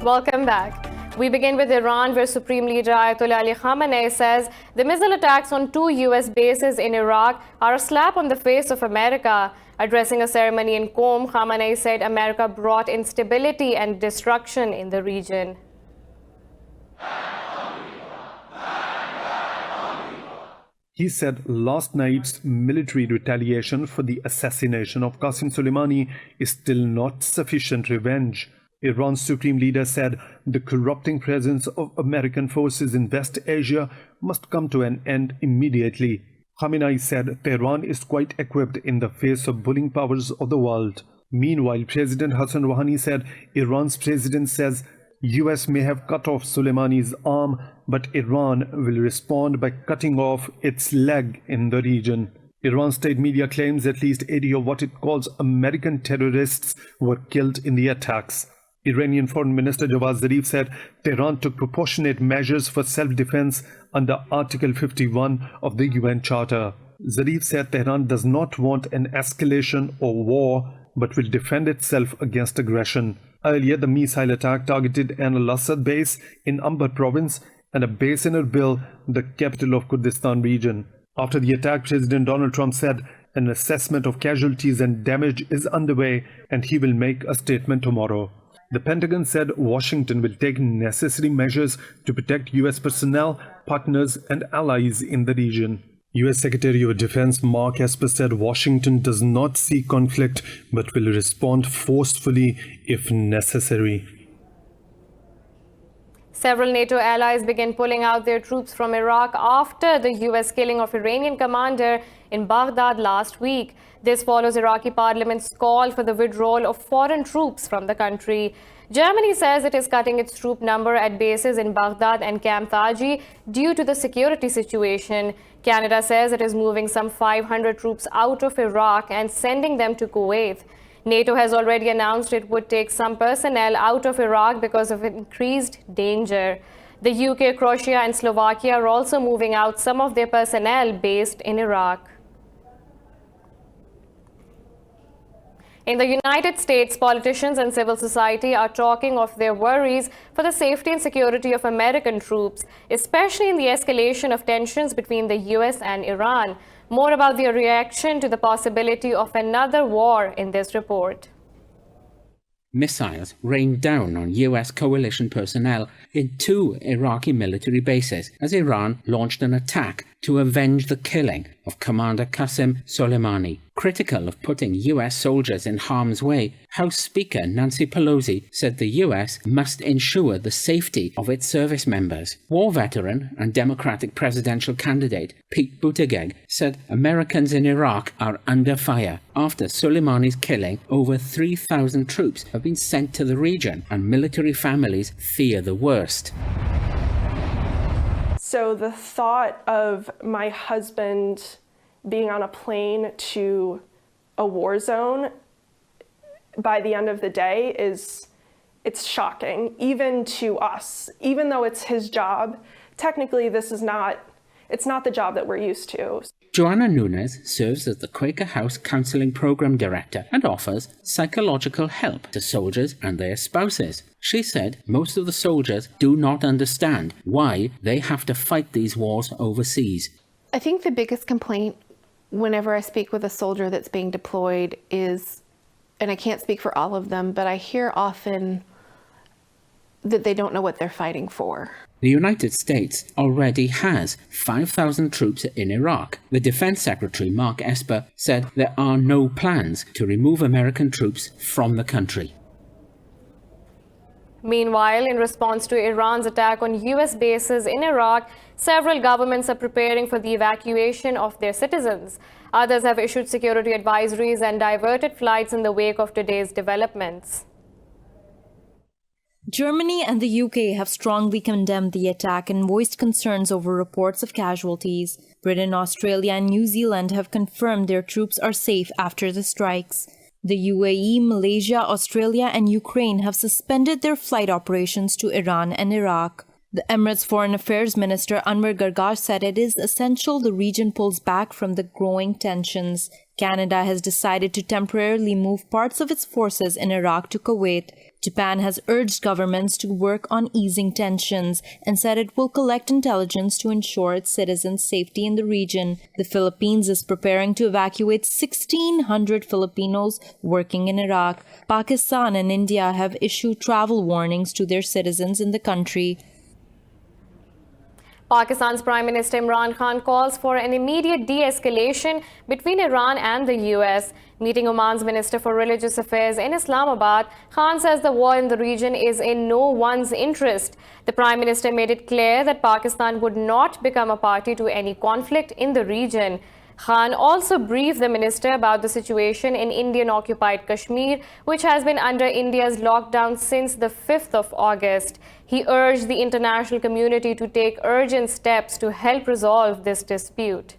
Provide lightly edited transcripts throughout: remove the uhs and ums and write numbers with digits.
Welcome back. We begin with Iran, where Supreme Leader Ayatollah Ali Khamenei says the missile attacks on 2 U.S. bases in Iraq are a slap on the face of America. Addressing a ceremony in Qom, Khamenei said America brought instability and destruction in the region. He said last night's military retaliation for the assassination of Qasem Soleimani is still not sufficient revenge. Iran's supreme leader said the corrupting presence of American forces in West Asia must come to an end immediately. Khamenei said Tehran is quite equipped in the face of bullying powers of the world. Meanwhile, President Hassan Rouhani said Iran's president says US may have cut off Soleimani's arm, but Iran will respond by cutting off its leg in the region. Iran state media claims at least 80 of what it calls American terrorists were killed in the attacks. Iranian Foreign Minister Javad Zarif said Tehran took proportionate measures for self-defense under Article 51 of the UN Charter. Zarif said Tehran does not want an escalation or war, but will defend itself against aggression. Earlier, the missile attack targeted an Al-Assad base in Anbar province and a base in Erbil, the capital of Kurdistan region. After the attack, President Donald Trump said an assessment of casualties and damage is underway and he will make a statement tomorrow. The Pentagon said Washington will take necessary measures to protect US personnel, partners, and allies in the region. US Secretary of Defense Mark Esper said Washington does not seek conflict but will respond forcefully if necessary. Several NATO allies began pulling out their troops from Iraq after the US killing of Iranian commander in Baghdad last week. This follows Iraqi parliament's call for the withdrawal of foreign troops from the country. Germany says it is cutting its troop number at bases in Baghdad and Camp Taji due to the security situation. Canada says it is moving some 500 troops out of Iraq and sending them to Kuwait. NATO has already announced it would take some personnel out of Iraq because of increased danger. The UK, Croatia, and Slovakia are also moving out some of their personnel based in Iraq. In the United States, politicians and civil society are talking of their worries for the safety and security of American troops, especially in the escalation of tensions between the US and Iran. More about their reaction to the possibility of another war in this report. Missiles rained down on US coalition personnel in 2 Iraqi military bases as Iran launched an attack to avenge the killing of Commander Qasem Soleimani. Critical of putting US soldiers in harm's way, House Speaker Nancy Pelosi said the US must ensure the safety of its service members. War veteran and Democratic presidential candidate Pete Buttigieg said Americans in Iraq are under fire. After Soleimani's killing, over 3,000 troops have been sent to the region and military families fear the worst. So the thought of my husband being on a plane to a war zone by the end of the day it's shocking, even to us. Even though it's his job, technically it's not the job that we're used to. Joanna Nunes serves as the Quaker House Counseling Program Director and offers psychological help to soldiers and their spouses. She said most of the soldiers do not understand why they have to fight these wars overseas. I think the biggest complaint whenever I speak with a soldier that's being deployed is, and I can't speak for all of them, but I hear often that they don't know what they're fighting for. The United States already has 5,000 troops in Iraq. The Defense Secretary, Mark Esper, said there are no plans to remove American troops from the country. Meanwhile, in response to Iran's attack on US bases in Iraq, several governments are preparing for the evacuation of their citizens. Others have issued security advisories and diverted flights in the wake of today's developments. Germany and the UK have strongly condemned the attack and voiced concerns over reports of casualties. Britain, Australia, and New Zealand have confirmed their troops are safe after the strikes. The UAE, Malaysia, Australia, and Ukraine have suspended their flight operations to Iran and Iraq. The Emirates Foreign Affairs Minister Anwar Gargash said it is essential the region pulls back from the growing tensions. Canada has decided to temporarily move parts of its forces in Iraq to Kuwait. Japan has urged governments to work on easing tensions and said it will collect intelligence to ensure its citizens' safety in the region. The Philippines is preparing to evacuate 1,600 Filipinos working in Iraq. Pakistan and India have issued travel warnings to their citizens in the country. Pakistan's Prime Minister Imran Khan calls for an immediate de-escalation between Iran and the US. Meeting Oman's Minister for Religious Affairs in Islamabad, Khan says the war in the region is in no one's interest. The Prime Minister made it clear that Pakistan would not become a party to any conflict in the region. Khan also briefed the minister about the situation in Indian-occupied Kashmir, which has been under India's lockdown since the 5th of August. He urged the international community to take urgent steps to help resolve this dispute.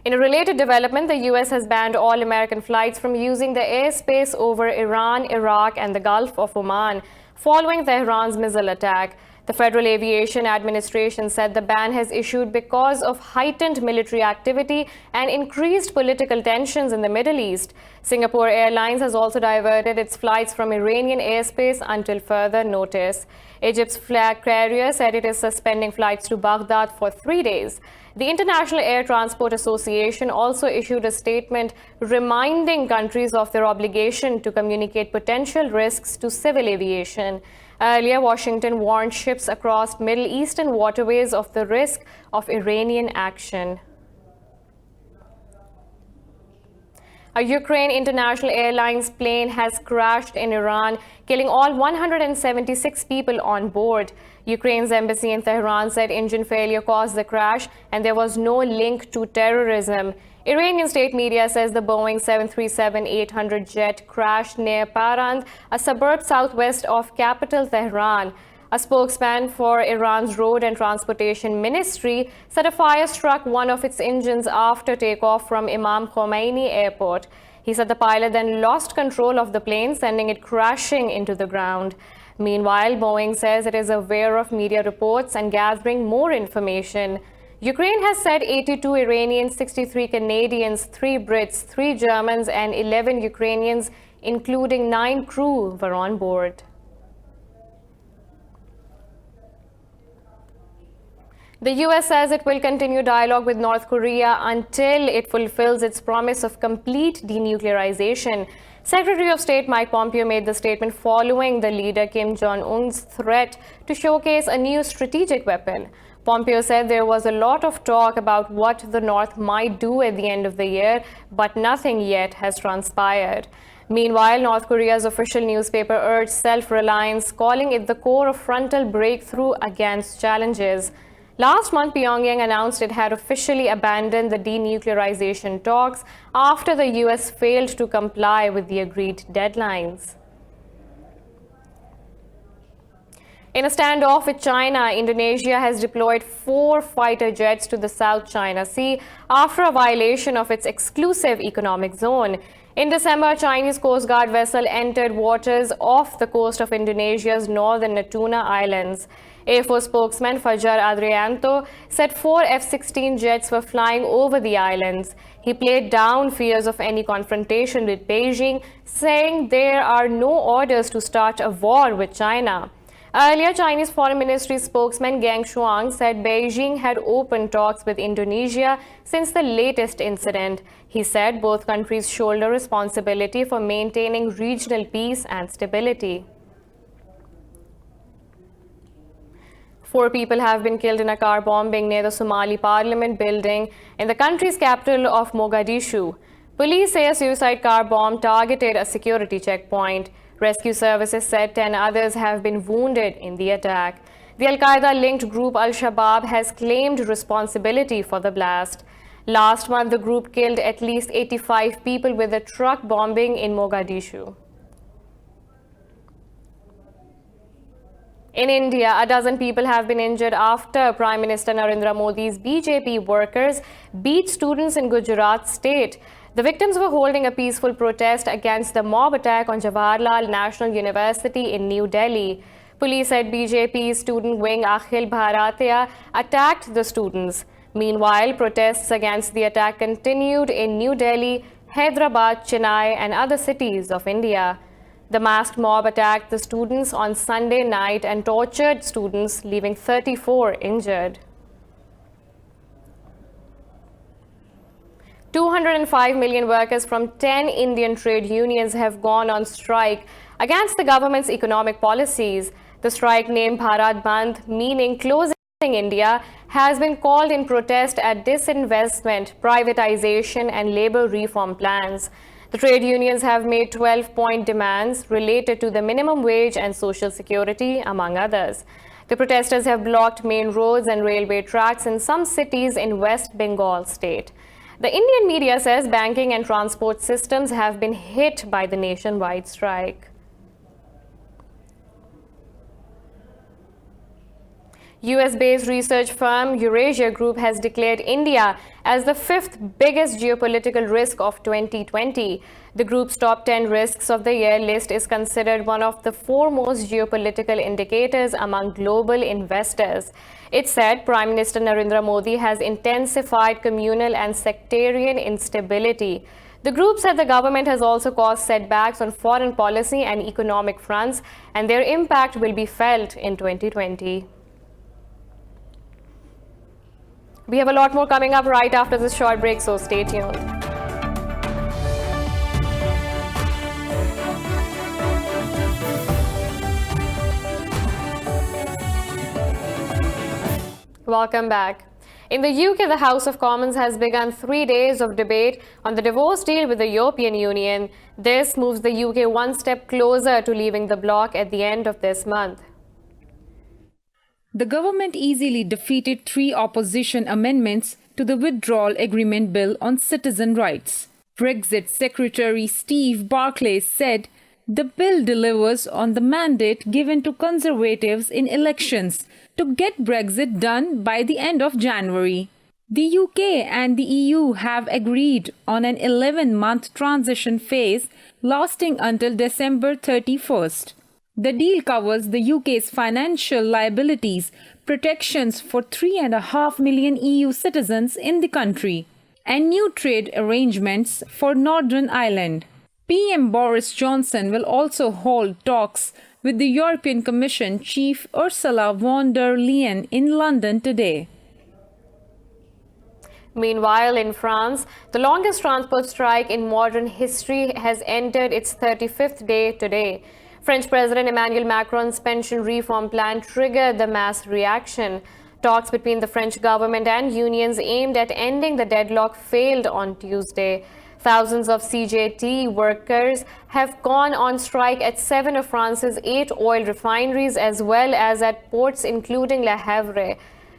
In a related development, the US has banned all American flights from using the airspace over Iran, Iraq, and the Gulf of Oman following Tehran's missile attack. The Federal Aviation Administration said the ban has issued because of heightened military activity and increased political tensions in the Middle East. Singapore Airlines has also diverted its flights from Iranian airspace until further notice. Egypt's flag carrier said it is suspending flights to Baghdad for 3 days. The International Air Transport Association also issued a statement reminding countries of their obligation to communicate potential risks to civil aviation. Earlier, Washington warned ships across Middle Eastern waterways of the risk of Iranian action. A Ukraine International Airlines plane has crashed in Iran, killing all 176 people on board. Ukraine's embassy in Tehran said engine failure caused the crash and there was no link to terrorism. Iranian state media says the Boeing 737-800 jet crashed near Parand, a suburb southwest of capital Tehran. A spokesman for Iran's Road and Transportation Ministry said a fire struck one of its engines after takeoff from Imam Khomeini Airport. He said the pilot then lost control of the plane, sending it crashing into the ground. Meanwhile, Boeing says it is aware of media reports and gathering more information. Ukraine has said 82 Iranians, 63 Canadians, 3 Brits, 3 Germans, and 11 Ukrainians, including 9 crew, were on board. The US says it will continue dialogue with North Korea until it fulfills its promise of complete denuclearization. Secretary of State Mike Pompeo made the statement following the leader Kim Jong-un's threat to showcase a new strategic weapon. Pompeo said there was a lot of talk about what the North might do at the end of the year, but nothing yet has transpired. Meanwhile, North Korea's official newspaper urged self-reliance, calling it the core of frontal breakthrough against challenges. Last month, Pyongyang announced it had officially abandoned the denuclearization talks after the US failed to comply with the agreed deadlines. In a standoff with China, Indonesia has deployed 4 fighter jets to the South China Sea after a violation of its exclusive economic zone. In December, a Chinese Coast Guard vessel entered waters off the coast of Indonesia's northern Natuna Islands. Air Force spokesman Fajar Adrianto said 4 F-16 jets were flying over the islands. He played down fears of any confrontation with Beijing, saying there are no orders to start a war with China. Earlier, Chinese Foreign Ministry spokesman Geng Shuang said Beijing had opened talks with Indonesia since the latest incident. He said both countries shoulder responsibility for maintaining regional peace and stability. 4 people have been killed in a car bombing near the Somali Parliament building in the country's capital of Mogadishu. Police say a suicide car bomb targeted a security checkpoint. Rescue services said 10 others have been wounded in the attack. The Al-Qaeda-linked group Al-Shabaab has claimed responsibility for the blast. Last month, the group killed at least 85 people with a truck bombing in Mogadishu. In India, a dozen people have been injured after Prime Minister Narendra Modi's BJP workers beat students in Gujarat state. The victims were holding a peaceful protest against the mob attack on Jawaharlal National University in New Delhi. Police said BJP's student wing Akhil Bharatiya attacked the students. Meanwhile, protests against the attack continued in New Delhi, Hyderabad, Chennai, and other cities of India. The masked mob attacked the students on Sunday night and tortured students, leaving 34 injured. 205 million workers from 10 Indian trade unions have gone on strike against the government's economic policies. The strike, named Bharat Bandh, meaning closing India, has been called in protest at disinvestment, privatization, and labor reform plans. The trade unions have made 12-point demands related to the minimum wage and social security, among others. The protesters have blocked main roads and railway tracks in some cities in West Bengal state. The Indian media says banking and transport systems have been hit by the nationwide strike. US-based research firm Eurasia Group has declared India as the fifth biggest geopolitical risk of 2020. The group's top 10 risks of the year list is considered one of the foremost geopolitical indicators among global investors. It said Prime Minister Narendra Modi has intensified communal and sectarian instability. The group said the government has also caused setbacks on foreign policy and economic fronts, and their impact will be felt in 2020. We have a lot more coming up right after this short break, so stay tuned. Welcome back. In the UK, the House of Commons has begun 3 days of debate on the divorce deal with the European Union. This moves the UK one step closer to leaving the bloc at the end of this month. The government easily defeated 3 opposition amendments to the withdrawal agreement bill on citizen rights. Brexit Secretary Steve Barclay said the bill delivers on the mandate given to Conservatives in elections to get Brexit done by the end of January. The UK and the EU have agreed on an 11-month transition phase lasting until December 31st. The deal covers the UK's financial liabilities, protections for 3.5 million EU citizens in the country, and new trade arrangements for Northern Ireland. PM Boris Johnson will also hold talks with the European Commission Chief Ursula von der Leyen in London today. Meanwhile, in France, the longest transport strike in modern history has entered its 35th day today. French President Emmanuel Macron's pension reform plan triggered the mass reaction. Talks between the French government and unions aimed at ending the deadlock failed on Tuesday. Thousands of CGT workers have gone on strike at 7 of France's 8 oil refineries as well as at ports including Le Havre.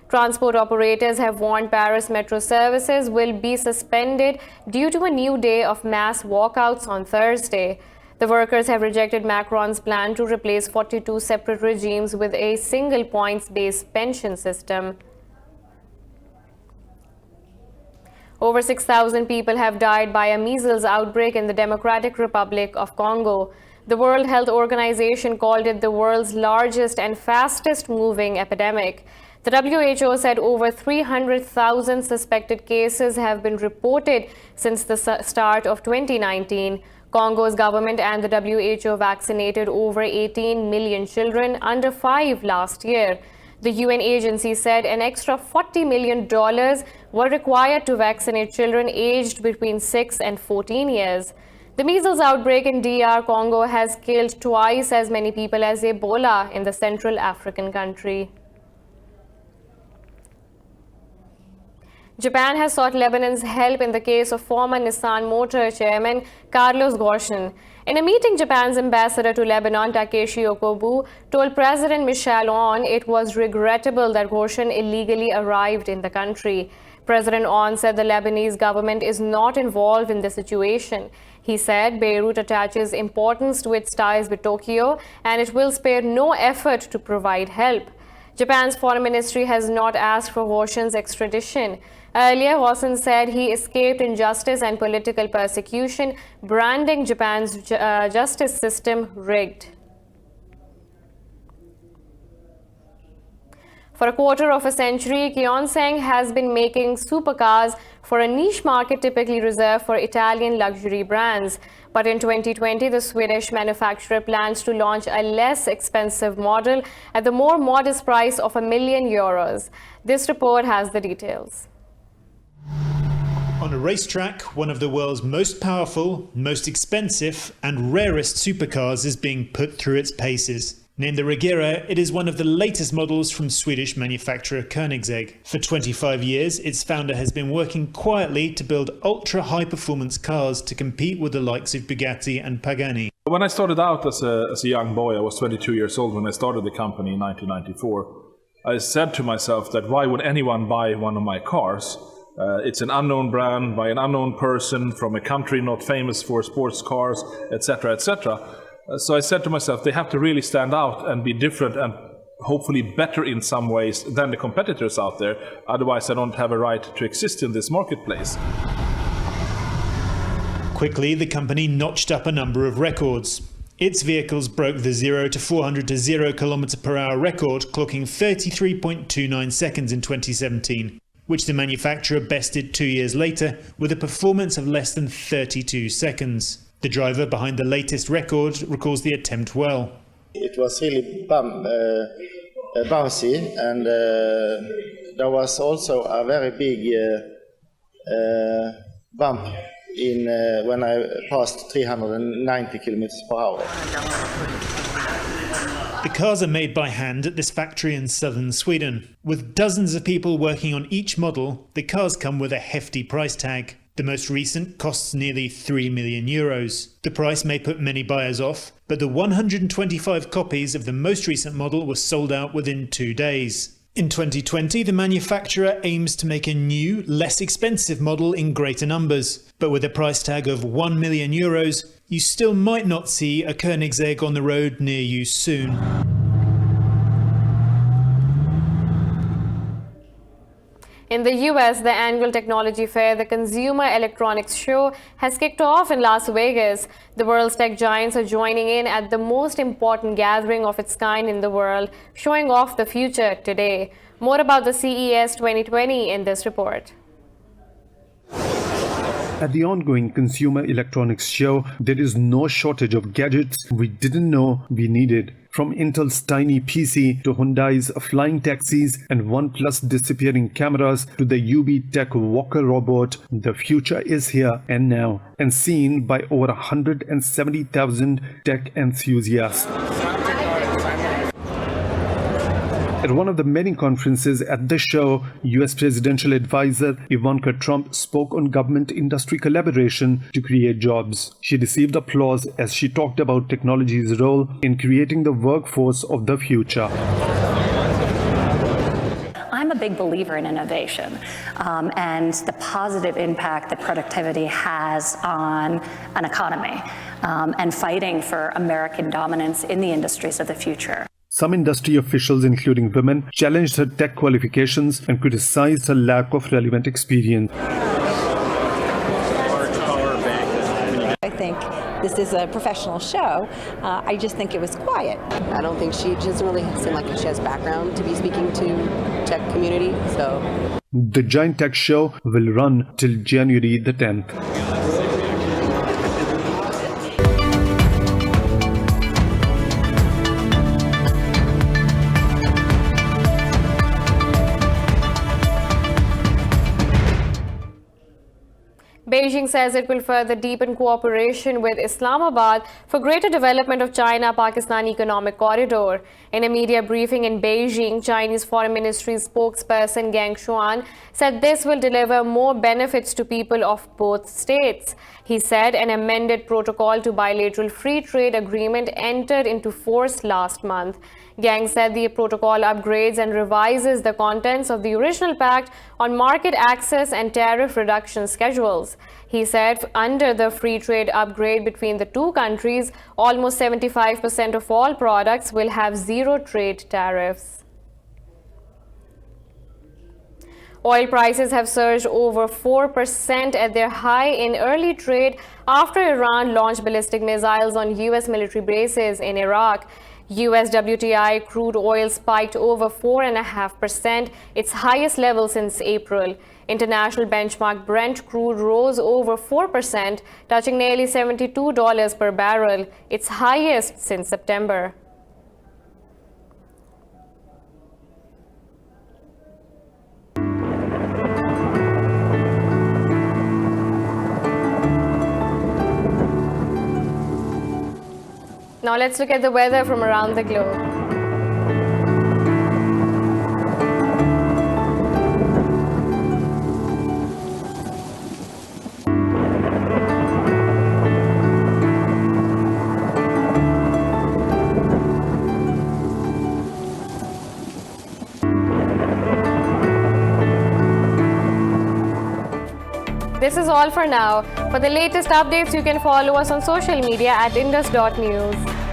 Transport operators have warned Paris metro services will be suspended due to a new day of mass walkouts on Thursday. The workers have rejected Macron's plan to replace 42 separate regimes with a single points-based pension system. Over 6,000 people have died by a measles outbreak in the Democratic Republic of Congo. The World Health Organization called it the world's largest and fastest-moving epidemic. The WHO said over 300,000 suspected cases have been reported since the start of 2019. Congo's government and the WHO vaccinated over 18 million children under 5 last year. The UN agency said an extra $40 million were required to vaccinate children aged between 6 and 14 years. The measles outbreak in DR Congo has killed twice as many people as Ebola in the Central African country. Japan has sought Lebanon's help in the case of former Nissan Motor chairman Carlos Ghosn. In a meeting, Japan's ambassador to Lebanon, Takeshi Yokobu, told President Michel Aoun it was regrettable that Ghosn illegally arrived in the country. President Aoun said the Lebanese government is not involved in the situation. He said Beirut attaches importance to its ties with Tokyo and it will spare no effort to provide help. Japan's foreign ministry has not asked for Ghosn's extradition. Earlier, Ghosn said he escaped injustice and political persecution, branding Japan's justice system rigged. For a quarter of a century, Kyongseng has been making supercars for a niche market typically reserved for Italian luxury brands. But in 2020, the Swedish manufacturer plans to launch a less expensive model at the more modest price of €1 million. This report has the details. On a racetrack, one of the world's most powerful, most expensive and rarest supercars is being put through its paces. Named the Regera, it is one of the latest models from Swedish manufacturer Koenigsegg. For 25 years, its founder has been working quietly to build ultra-high-performance cars to compete with the likes of Bugatti and Pagani. When I started out as a young boy, I was 22 years old when I started the company in 1994. I said to myself that why would anyone buy one of my cars? It's an unknown brand by an unknown person from a country not famous for sports cars, etc., etc. So I said to myself, they have to really stand out and be different and hopefully better in some ways than the competitors out there. Otherwise, I don't have a right to exist in this marketplace. Quickly, the company notched up a number of records. Its vehicles broke the 0 to 400 to 0 km/h record, clocking 33.29 seconds in 2017, which the manufacturer bested 2 years later with a performance of less than 32 seconds. The driver behind the latest record recalls the attempt well. It was really bouncy, and there was also a very big bump when I passed 390 km/h. The cars are made by hand at this factory in southern Sweden. With dozens of people working on each model, the cars come with a hefty price tag. The most recent costs nearly €3 million. The price may put many buyers off, but the 125 copies of the most recent model were sold out within 2 days. In 2020, the manufacturer aims to make a new, less expensive model in greater numbers. But with a price tag of €1 million, you still might not see a Koenigsegg on the road near you soon. In the US, the annual technology fair, the Consumer Electronics Show, has kicked off in Las Vegas. The world's tech giants are joining in at the most important gathering of its kind in the world, showing off the future today. More about the CES 2020 in this report. At the ongoing Consumer Electronics Show, there is no shortage of gadgets we didn't know we needed. From Intel's tiny PC to Hyundai's flying taxis and OnePlus disappearing cameras to the UB Tech Walker robot, the future is here and now, and seen by over 170,000 tech enthusiasts. At one of the many conferences at the show, US presidential advisor Ivanka Trump spoke on government-industry collaboration to create jobs. She received applause as she talked about technology's role in creating the workforce of the future. I'm a big believer in innovation and the positive impact that productivity has on an economy and fighting for American dominance in the industries of the future. Some industry officials, including women, challenged her tech qualifications and criticized her lack of relevant experience. I think this is a professional show. I just think it was quiet. I don't think she doesn't really seem like she has background to be speaking to tech community. So the giant tech show will run till January the 10th. Beijing says it will further deepen cooperation with Islamabad for greater development of China-Pakistan Economic Corridor. In a media briefing in Beijing, Chinese Foreign Ministry spokesperson Gang Shuan said this will deliver more benefits to people of both states. He said an amended protocol to bilateral free trade agreement entered into force last month. Gang said the protocol upgrades and revises the contents of the original pact on market access and tariff reduction schedules. He said under the free trade upgrade between the two countries, almost 75% of all products will have zero trade tariffs. Oil prices have surged over 4% at their high in early trade after Iran launched ballistic missiles on U.S. military bases in Iraq. U.S. WTI crude oil spiked over 4.5%, its highest level since April. International benchmark Brent crude rose over 4%, touching nearly $72 per barrel, its highest since September. Now let's look at the weather from around the globe. This is all for now. For the latest updates, you can follow us on social media at indus.news.